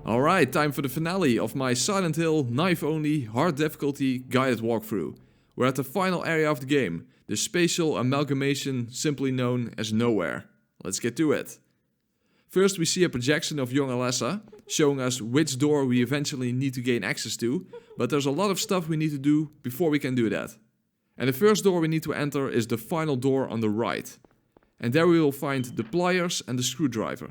Alright, time for the finale of my Silent Hill knife only hard difficulty guided walkthrough. We're at the final area of the game, the spatial amalgamation simply known as Nowhere. Let's get to it. First we see a projection of young Alessa, showing us which door we eventually need to gain access to, but there's a lot of stuff we need to do before we can do that. And the first door we need to enter is the final door on the right. And there we will find the pliers and the screwdriver.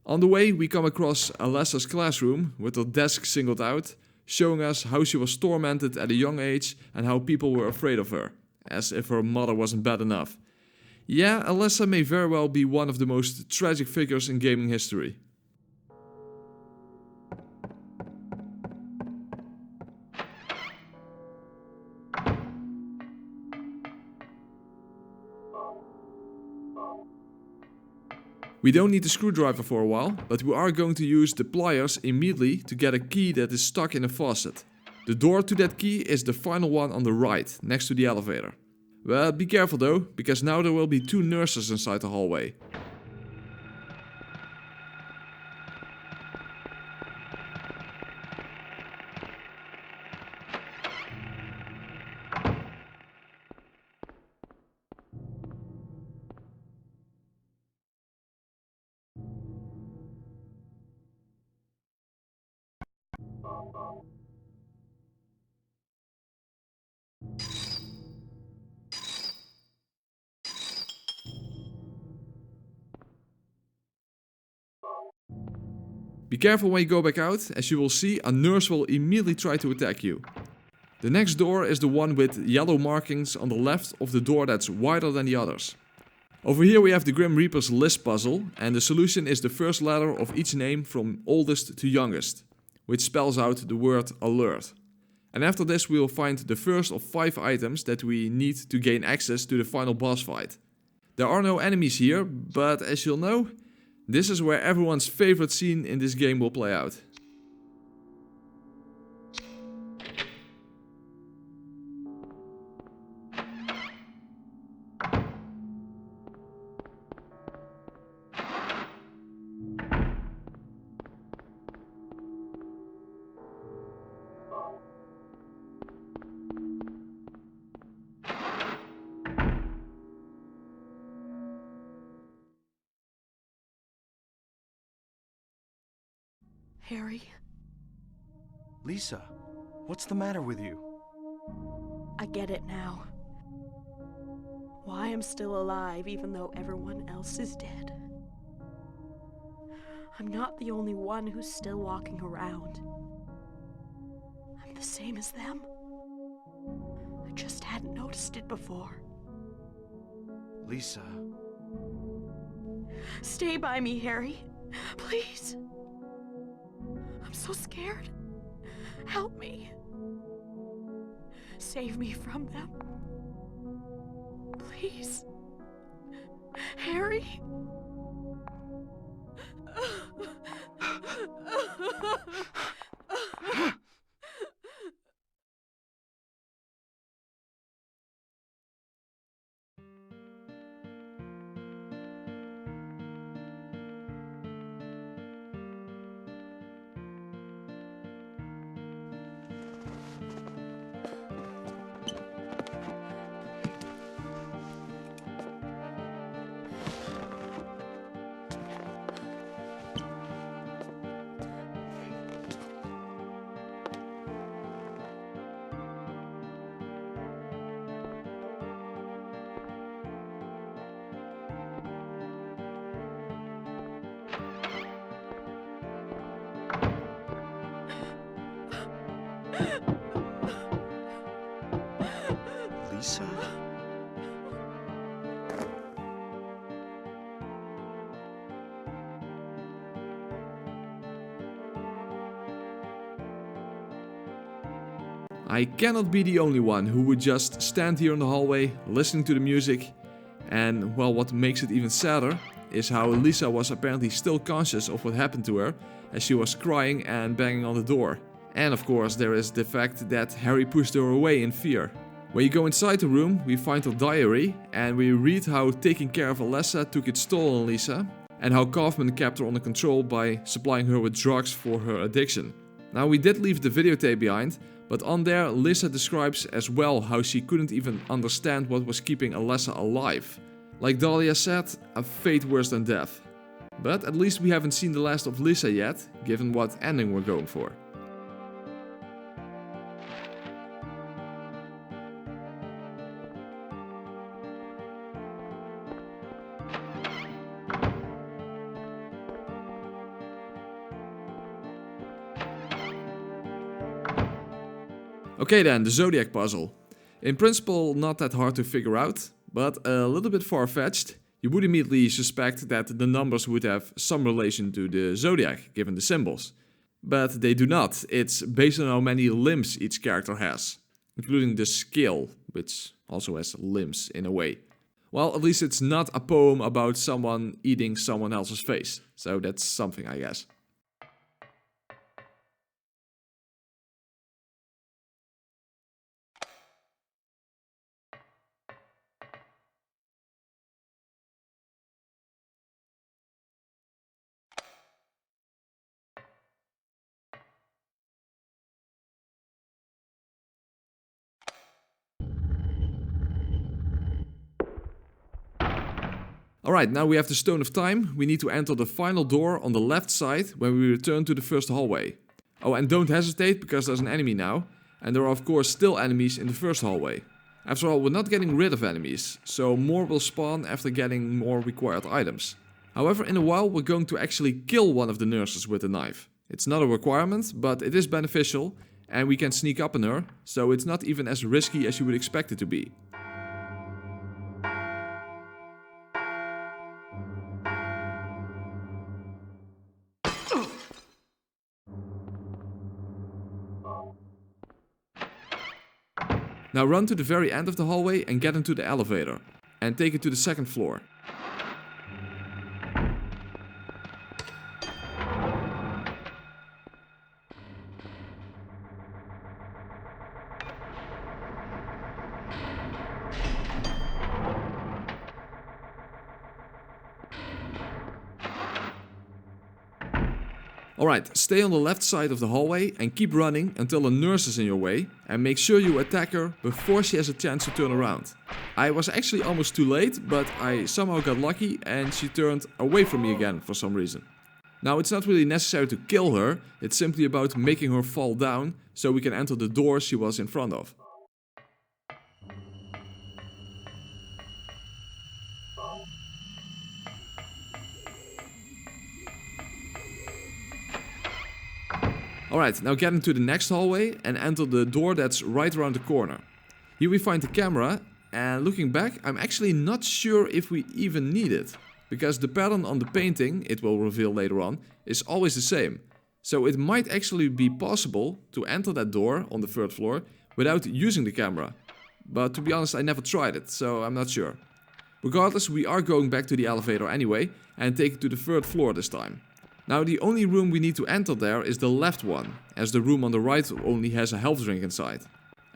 On the way we come across Alessa's classroom with her desk singled out, showing us how she was tormented at a young age and how people were afraid of her, as if her mother wasn't bad enough. Yeah, Alessa may very well be one of the most tragic figures in gaming history. We don't need the screwdriver for a while, but we are going to use the pliers immediately to get a key that is stuck in a faucet. The door to that key is the final one on the right, next to the elevator. Well, be careful though, because now there will be 2 nurses inside the hallway. Be careful when you go back out, as you will see a nurse will immediately try to attack you. The next door is the one with yellow markings on the left of the door that's wider than the others. Over here we have the Grim Reaper's list puzzle, and the solution is the first letter of each name from oldest to youngest, which spells out the word alert. And after this we will find the first of 5 items that we need to gain access to the final boss fight. There are no enemies here, but as you'll know, this is where everyone's favorite scene in this game will play out. Harry? Lisa, what's the matter with you? I get it now. Why I'm still alive even though everyone else is dead. I'm not the only one who's still walking around. I'm the same as them. I just hadn't noticed it before. Lisa. Stay by me, Harry. Please. I'm so scared. Help me. Save me from them. Please. Harry? Lisa? I cannot be the only one who would just stand here in the hallway, listening to the music, and well, what makes it even sadder is how Lisa was apparently still conscious of what happened to her, as she was crying and banging on the door. And of course there is the fact that Harry pushed her away in fear. When you go inside the room, we find her diary, and we read how taking care of Alessa took its toll on Lisa, and how Kaufman kept her under control by supplying her with drugs for her addiction. Now, we did leave the videotape behind, but on there Lisa describes as well how she couldn't even understand what was keeping Alessa alive. Like Dahlia said, a fate worse than death. But at least we haven't seen the last of Lisa yet, given what ending we're going for. Okay then, the Zodiac puzzle. In principle not that hard to figure out, but a little bit far-fetched. You would immediately suspect that the numbers would have some relation to the Zodiac, given the symbols. But they do not. It's based on how many limbs each character has, including the scale, which also has limbs in a way. Well, at least it's not a poem about someone eating someone else's face, so that's something, I guess. Alright, now we have the Stone of Time. We need to enter the final door on the left side when we return to the first hallway. Oh, and don't hesitate, because there's an enemy now. And there are of course still enemies in the first hallway. After all, we're not getting rid of enemies, so more will spawn after getting more required items. However, in a while we're going to actually kill one of the nurses with a knife. It's not a requirement, but it is beneficial, and we can sneak up on her, so it's not even as risky as you would expect it to be. Now run to the very end of the hallway and get into the elevator, and take it to the second floor. Alright, stay on the left side of the hallway and keep running until a nurse is in your way, and make sure you attack her before she has a chance to turn around. I was actually almost too late, but I somehow got lucky and she turned away from me again for some reason. Now it's not really necessary to kill her, it's simply about making her fall down so we can enter the door she was in front of. Alright, now get into the next hallway and enter the door that's right around the corner. Here we find the camera, and looking back, I'm actually not sure if we even need it. Because the pattern on the painting, it will reveal later on, is always the same. So it might actually be possible to enter that door on the third floor without using the camera. But to be honest, I never tried it, so I'm not sure. Regardless, we are going back to the elevator anyway, and take it to the third floor this time. Now the only room we need to enter there is the left one, as the room on the right only has a health drink inside.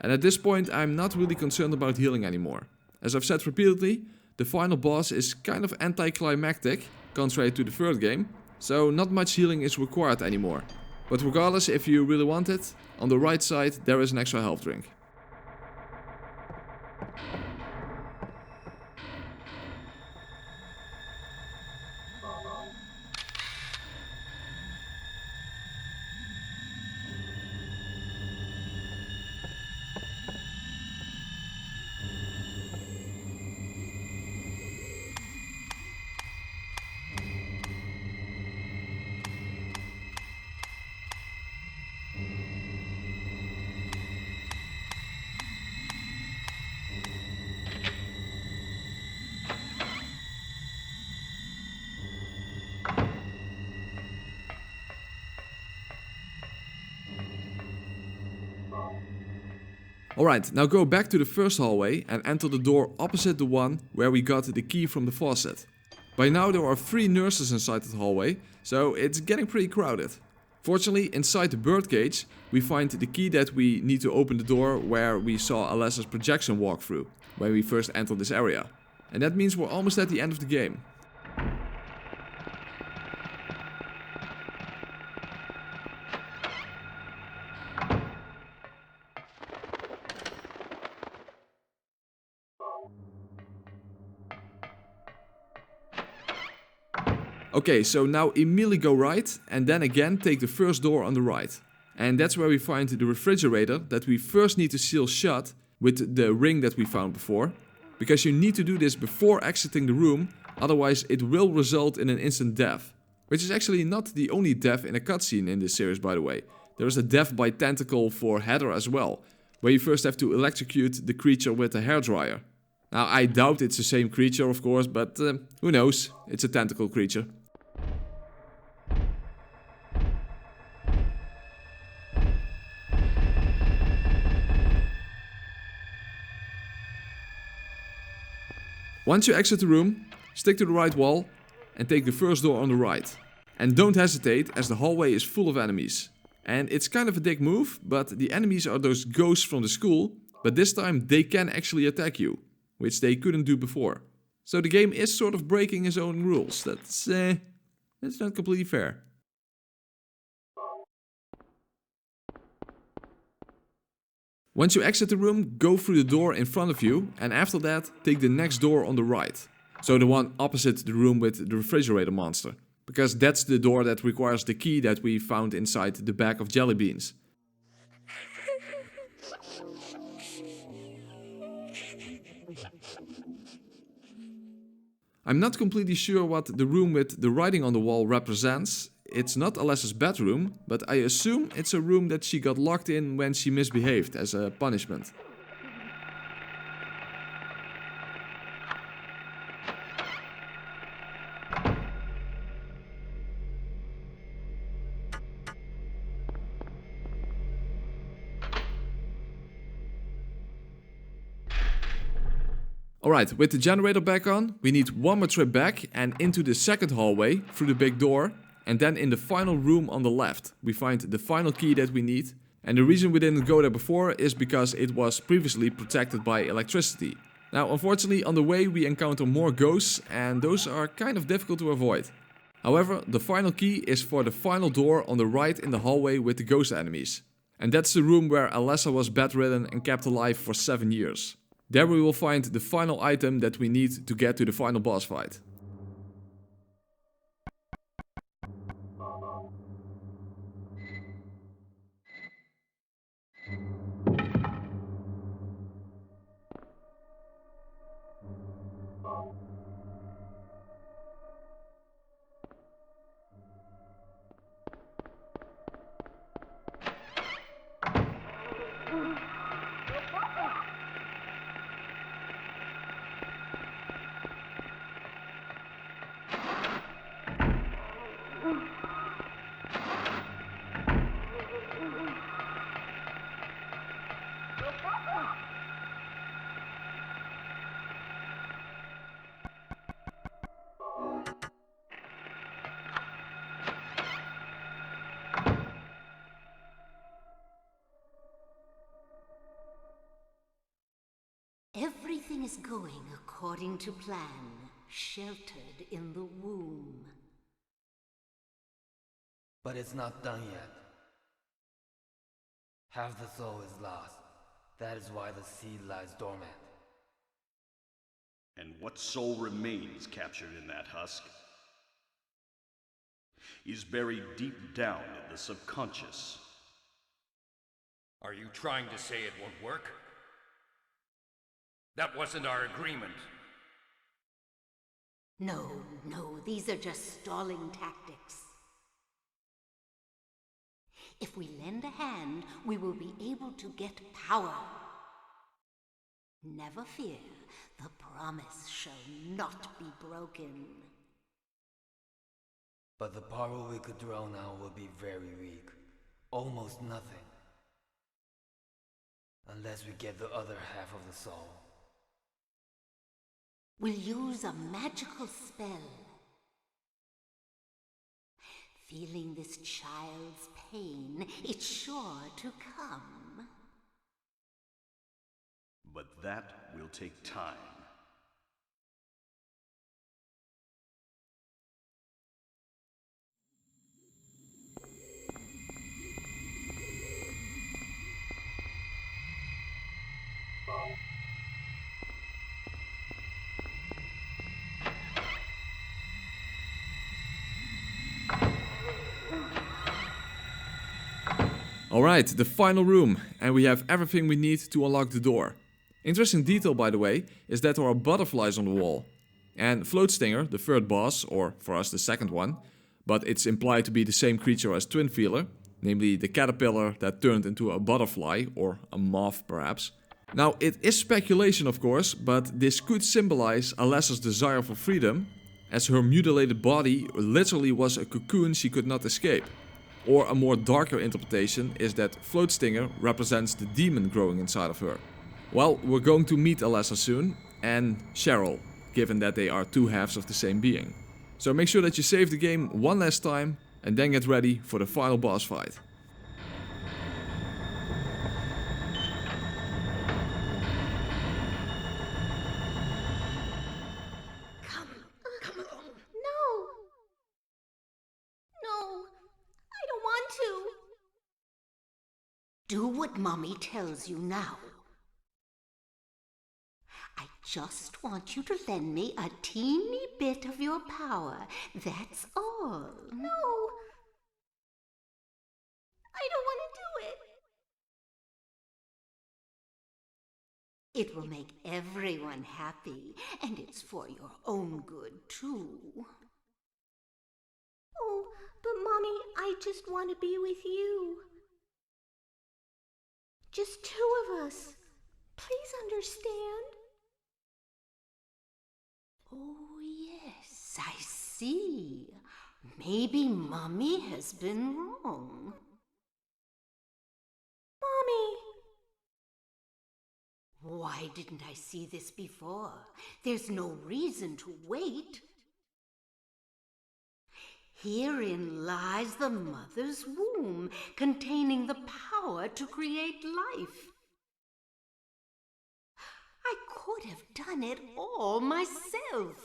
And at this point I'm not really concerned about healing anymore. As I've said repeatedly, the final boss is kind of anticlimactic, contrary to the third game, so not much healing is required anymore. But regardless, if you really want it, on the right side there is an extra health drink. Alright, now go back to the first hallway and enter the door opposite the one where we got the key from the faucet. By now there are 3 nurses inside the hallway, so it's getting pretty crowded. Fortunately, inside the birdcage, we find the key that we need to open the door where we saw Alessa's projection walkthrough when we first entered this area. And that means we're almost at the end of the game. Okay, so now immediately go right and then again take the first door on the right. And that's where we find the refrigerator that we first need to seal shut with the ring that we found before. Because you need to do this before exiting the room, otherwise it will result in an instant death. Which is actually not the only death in a cutscene in this series, by the way. There is a death by tentacle for Heather as well, where you first have to electrocute the creature with a hairdryer. Now I doubt it's the same creature of course, but who knows, it's a tentacle creature. Once you exit the room, stick to the right wall and take the first door on the right. And don't hesitate, as the hallway is full of enemies. And it's kind of a dick move, but the enemies are those ghosts from the school, but this time they can actually attack you, which they couldn't do before. So the game is sort of breaking its own rules. That's not completely fair. Once you exit the room, go through the door in front of you, and after that, take the next door on the right. So the one opposite the room with the refrigerator monster. Because that's the door that requires the key that we found inside the bag of jelly beans. I'm not completely sure what the room with the writing on the wall represents. It's not Alessa's bedroom, but I assume it's a room that she got locked in when she misbehaved as a punishment. Alright, with the generator back on, we need one more trip back and into the second hallway through the big door. And then in the final room on the left, we find the final key that we need. And the reason we didn't go there before is because it was previously protected by electricity. Now, unfortunately, on the way we encounter more ghosts and those are kind of difficult to avoid. However, the final key is for the final door on the right in the hallway with the ghost enemies. And that's the room where Alessa was bedridden and kept alive for 7 years. There we will find the final item that we need to get to the final boss fight. Everything is going according to plan, sheltered in the womb. But it's not done yet. Half the soul is lost. That is why the seed lies dormant. And what soul remains captured in that husk is buried deep down in the subconscious. Are you trying to say it won't work? That wasn't our agreement. No, these are just stalling tactics. If we lend a hand, we will be able to get power. Never fear, the promise shall not be broken. But the power we could draw now will be very weak. Almost nothing. Unless we get the other half of the soul. We'll use a magical spell. Feeling this child's pain, it's sure to come. But that will take time. Alright, the final room, and we have everything we need to unlock the door. Interesting detail, by the way, is that there are butterflies on the wall. And Floatstinger, the third boss, or for us the second one, but it's implied to be the same creature as Twin Feeler, namely the caterpillar that turned into a butterfly, or a moth perhaps. Now, it is speculation of course, but this could symbolize Alessa's desire for freedom, as her mutilated body literally was a cocoon she could not escape. Or a more darker interpretation is that Floatstinger represents the demon growing inside of her. Well, we're going to meet Alessa soon, and Cheryl, given that they are two halves of the same being. So make sure that you save the game one last time, and then get ready for the final boss fight. Come along. No. No, I don't want to. Do what Mommy tells you now. I just want you to lend me a teeny bit of your power. That's all. No. I don't want to do it. It will make everyone happy, and it's for your own good, too. Oh, but Mommy, I just want to be with you. Just two of us. Please understand. Oh, yes, I see. Maybe Mommy has been wrong. Mommy! Why didn't I see this before? There's no reason to wait. Herein lies the mother's womb, containing the power to create life. I could have done it all myself.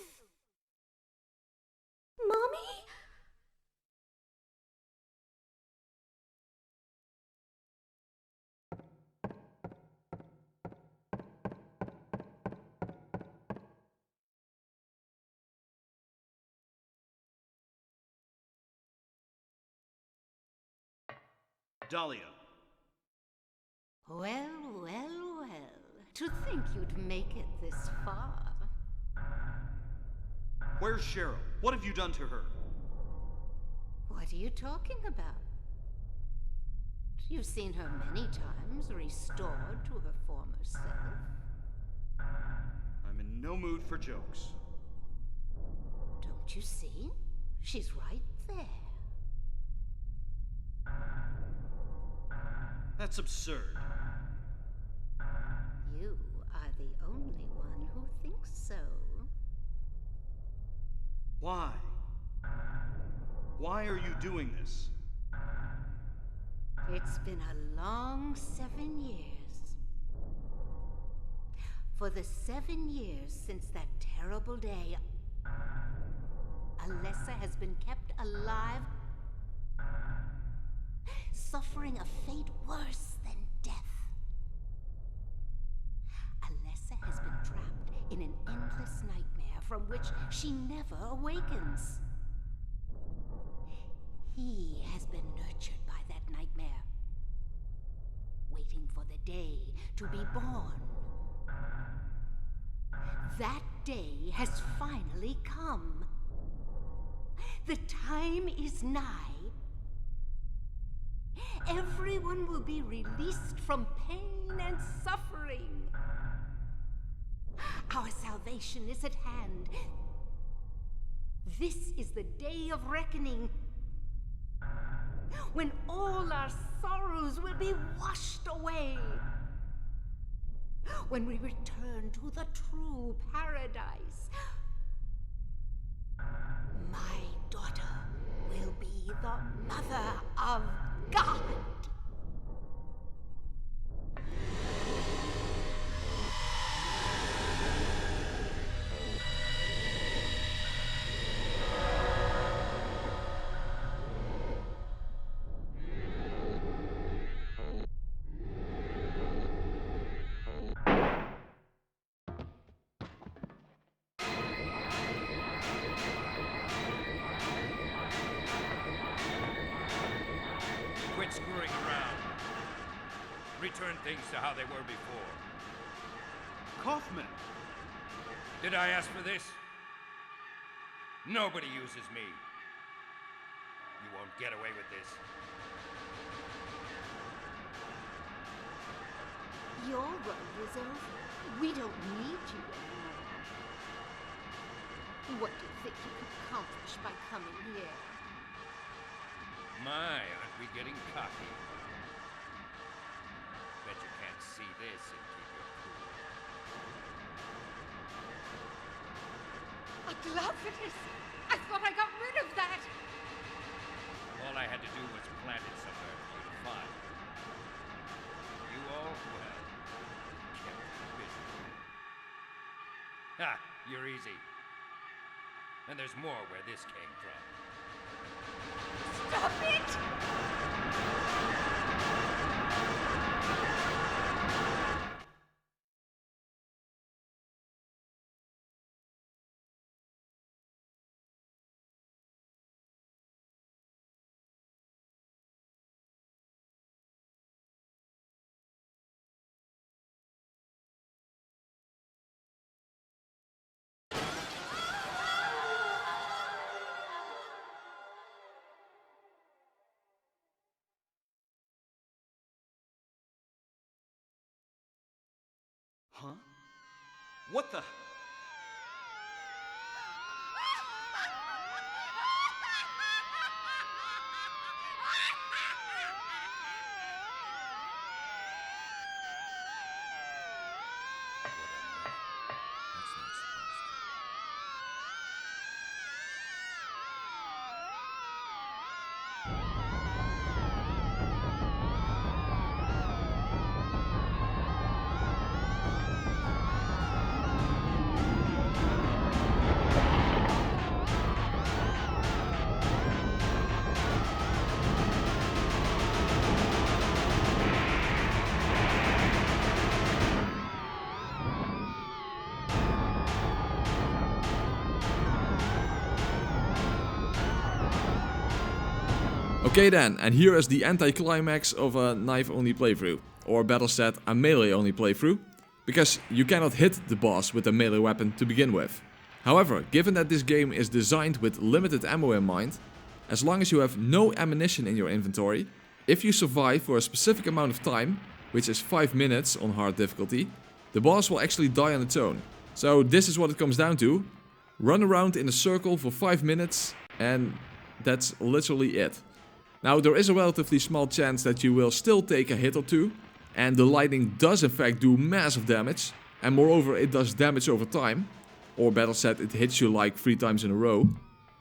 Mommy? Dahlia. Well, well, well. To think you'd make it this far. Where's Cheryl? What have you done to her? What are you talking about? You've seen her many times, restored to her former self. I'm in no mood for jokes. Don't you see? She's right there. That's absurd. You are the only one who thinks so. Why? Why are you doing this? It's been a long 7 years. For the 7 years since that terrible day, Alessa has been kept alive, suffering a fate worse than death. Alessa has been trapped in an endless nightmare from which she never awakens. He has been nurtured by that nightmare, waiting for the day to be born. That day has finally come. The time is nigh. Everyone will be released from pain and suffering. Our salvation is at hand. This is the day of reckoning, when all our sorrows will be washed away. When we return to the true paradise, my daughter will be the mother of God. Quit screwing around. return things to how they were before. Kaufman! Did I ask for this? Nobody uses me. You won't get away with this. Your role is over. We don't need you anymore. What do you think you could accomplish by coming here? My, aren't we getting cocky? Bet you can't see this and keep your cool. A glove it is! I thought I got rid of that! All I had to do was plant it somewhere for you to find. You all, well, kept busy. Ha! You're easy. And there's more where this came from. Stop it! Huh? What the? Okay then, and here is the anti-climax of a knife-only playthrough, or better said, a melee-only playthrough, because you cannot hit the boss with a melee weapon to begin with. However, given that this game is designed with limited ammo in mind, as long as you have no ammunition in your inventory, if you survive for a specific amount of time, which is 5 minutes on hard difficulty, the boss will actually die on its own. So this is what it comes down to: run around in a circle for 5 minutes, and that's literally it. Now, there is a relatively small chance that you will still take a hit or two, and the lightning does in fact do massive damage, and moreover it does damage over time, or better said, it hits you like 3 times in a row.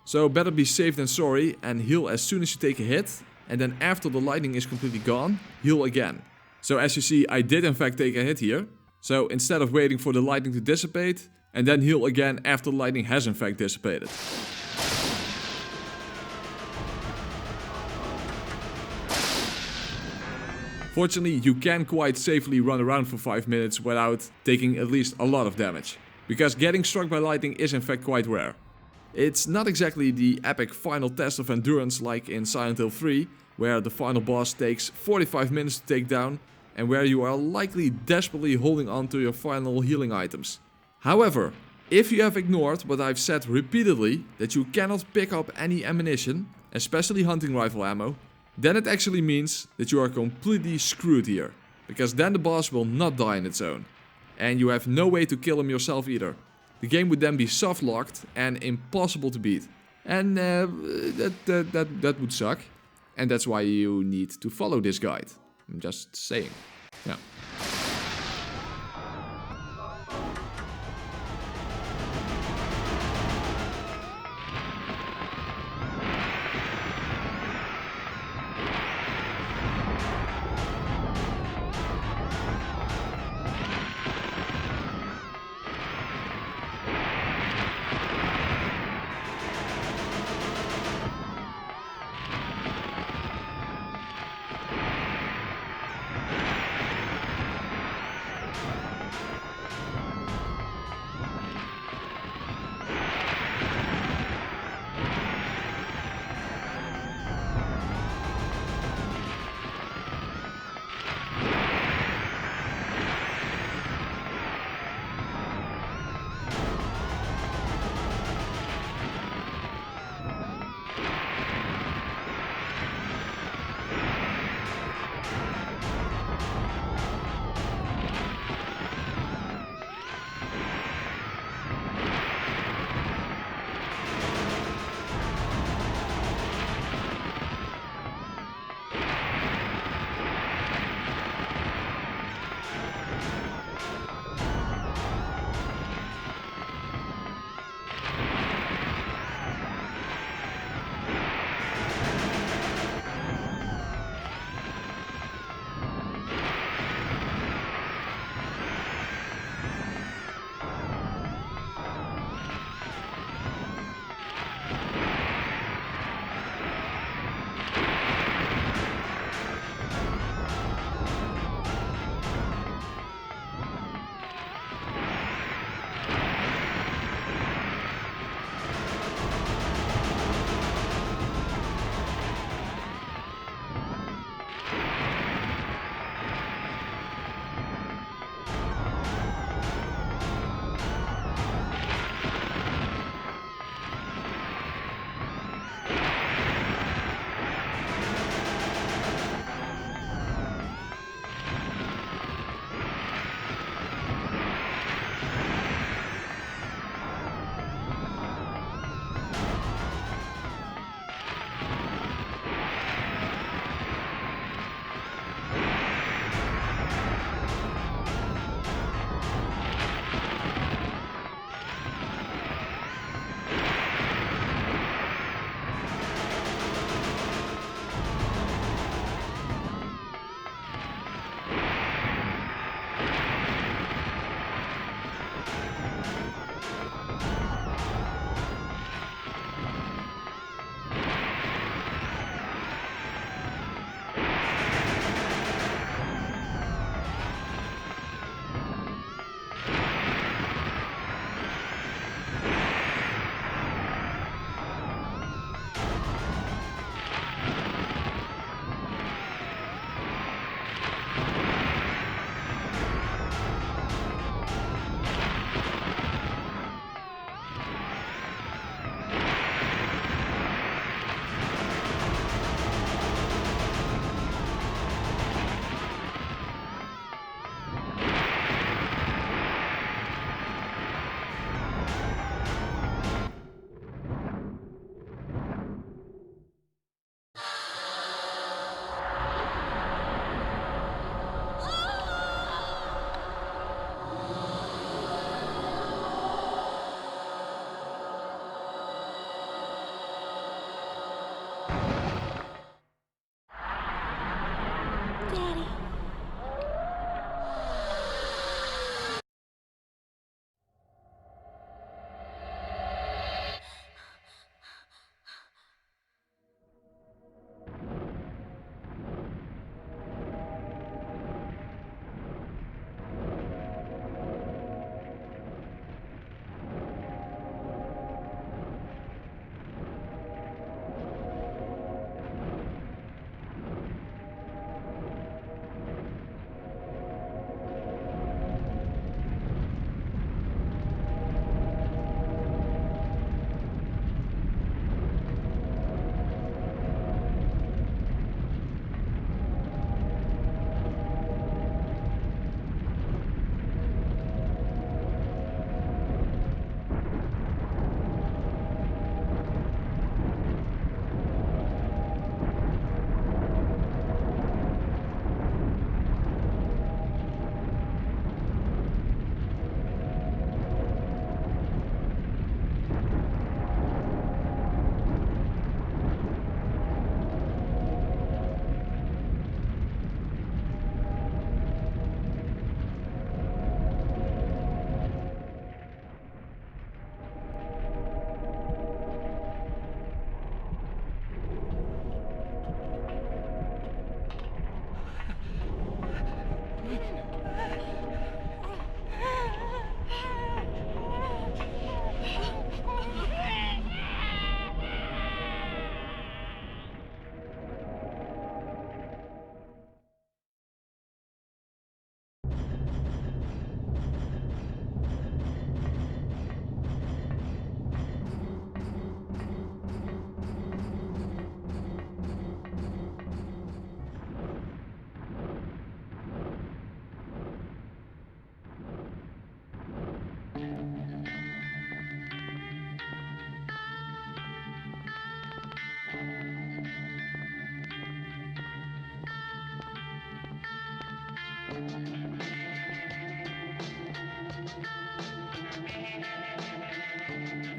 So better be safe than sorry and heal as soon as you take a hit, and then after the lightning is completely gone, heal again. So as you see, I did in fact take a hit here, so instead of waiting for the lightning to dissipate, and then heal again after the lightning has in fact dissipated. Fortunately, you can quite safely run around for 5 minutes without taking at least a lot of damage, because getting struck by lightning is in fact quite rare. It's not exactly the epic final test of endurance like in Silent Hill 3, where the final boss takes 45 minutes to take down, and where you are likely desperately holding on to your final healing items. However, if you have ignored what I've said repeatedly, that you cannot pick up any ammunition, especially hunting rifle ammo, then it actually means that you are completely screwed here, because then the boss will not die on its own, and you have no way to kill him yourself either. The game would then be soft locked and impossible to beat, and that would suck, and that's why you need to follow this guide. I'm just saying. Yeah.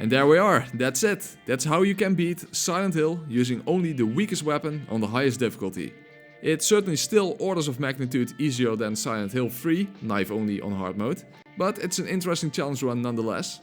And there we are, that's it. That's how you can beat Silent Hill using only the weakest weapon on the highest difficulty. It's certainly still orders of magnitude easier than Silent Hill 3, knife only on hard mode, but it's an interesting challenge run nonetheless.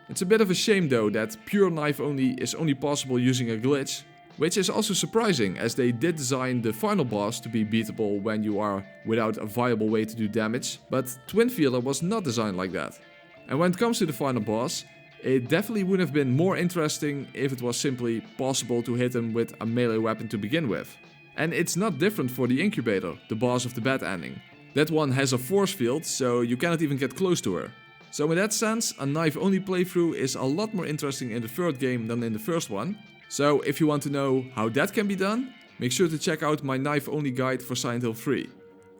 It's a bit of a shame though that pure knife only is only possible using a glitch, which is also surprising as they did design the final boss to be beatable when you are without a viable way to do damage, but Twin Feeler was not designed like that. And when it comes to the final boss, it definitely would have been more interesting if it was simply possible to hit him with a melee weapon to begin with. And it's not different for the Incubator, the boss of the bad ending. That one has a force field, so you cannot even get close to her. So in that sense, a knife-only playthrough is a lot more interesting in the third game than in the first one. So if you want to know how that can be done, make sure to check out my knife-only guide for Silent Hill 3.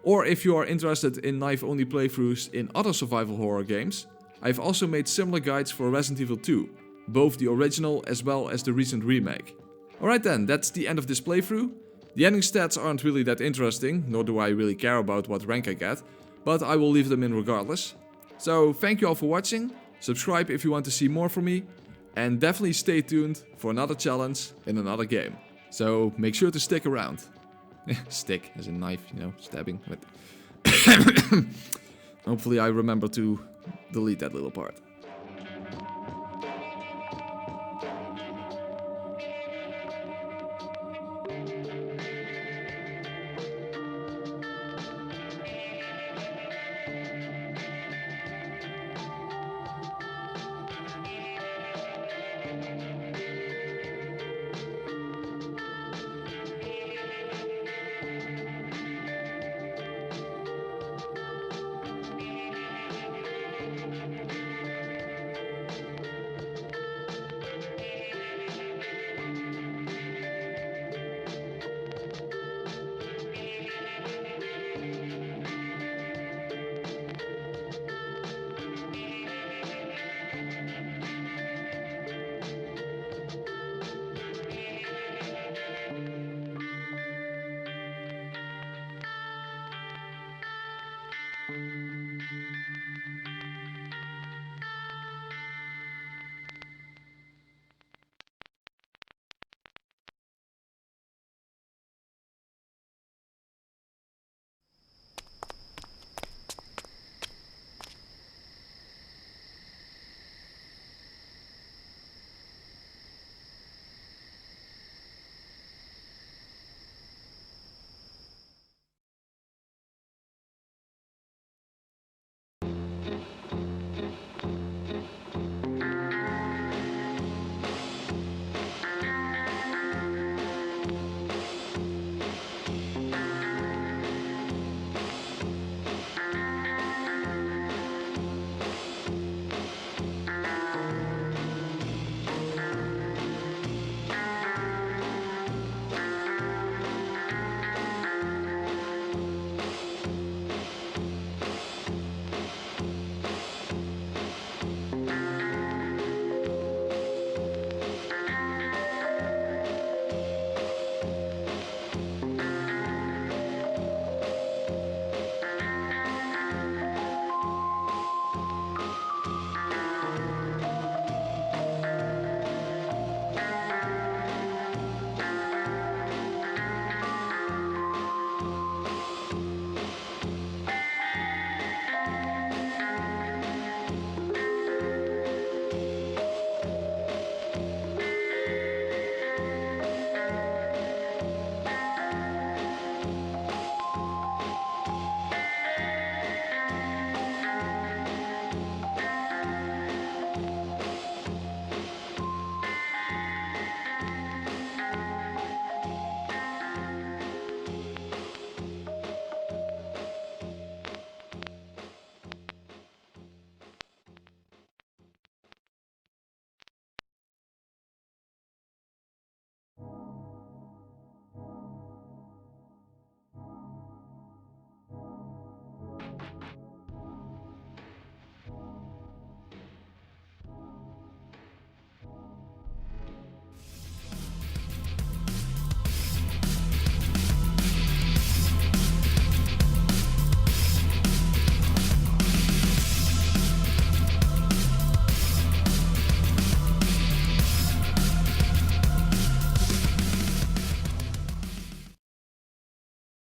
Or if you are interested in knife-only playthroughs in other survival horror games, I've also made similar guides for Resident Evil 2, both the original as well as the recent remake. Alright then, that's the end of this playthrough. The ending stats aren't really that interesting, nor do I really care about what rank I get, but I will leave them in regardless. So thank you all for watching, subscribe if you want to see more from me, and definitely stay tuned for another challenge in another game. So make sure to stick around. Stick as a knife, you know, stabbing. But hopefully I remember to delete that little part.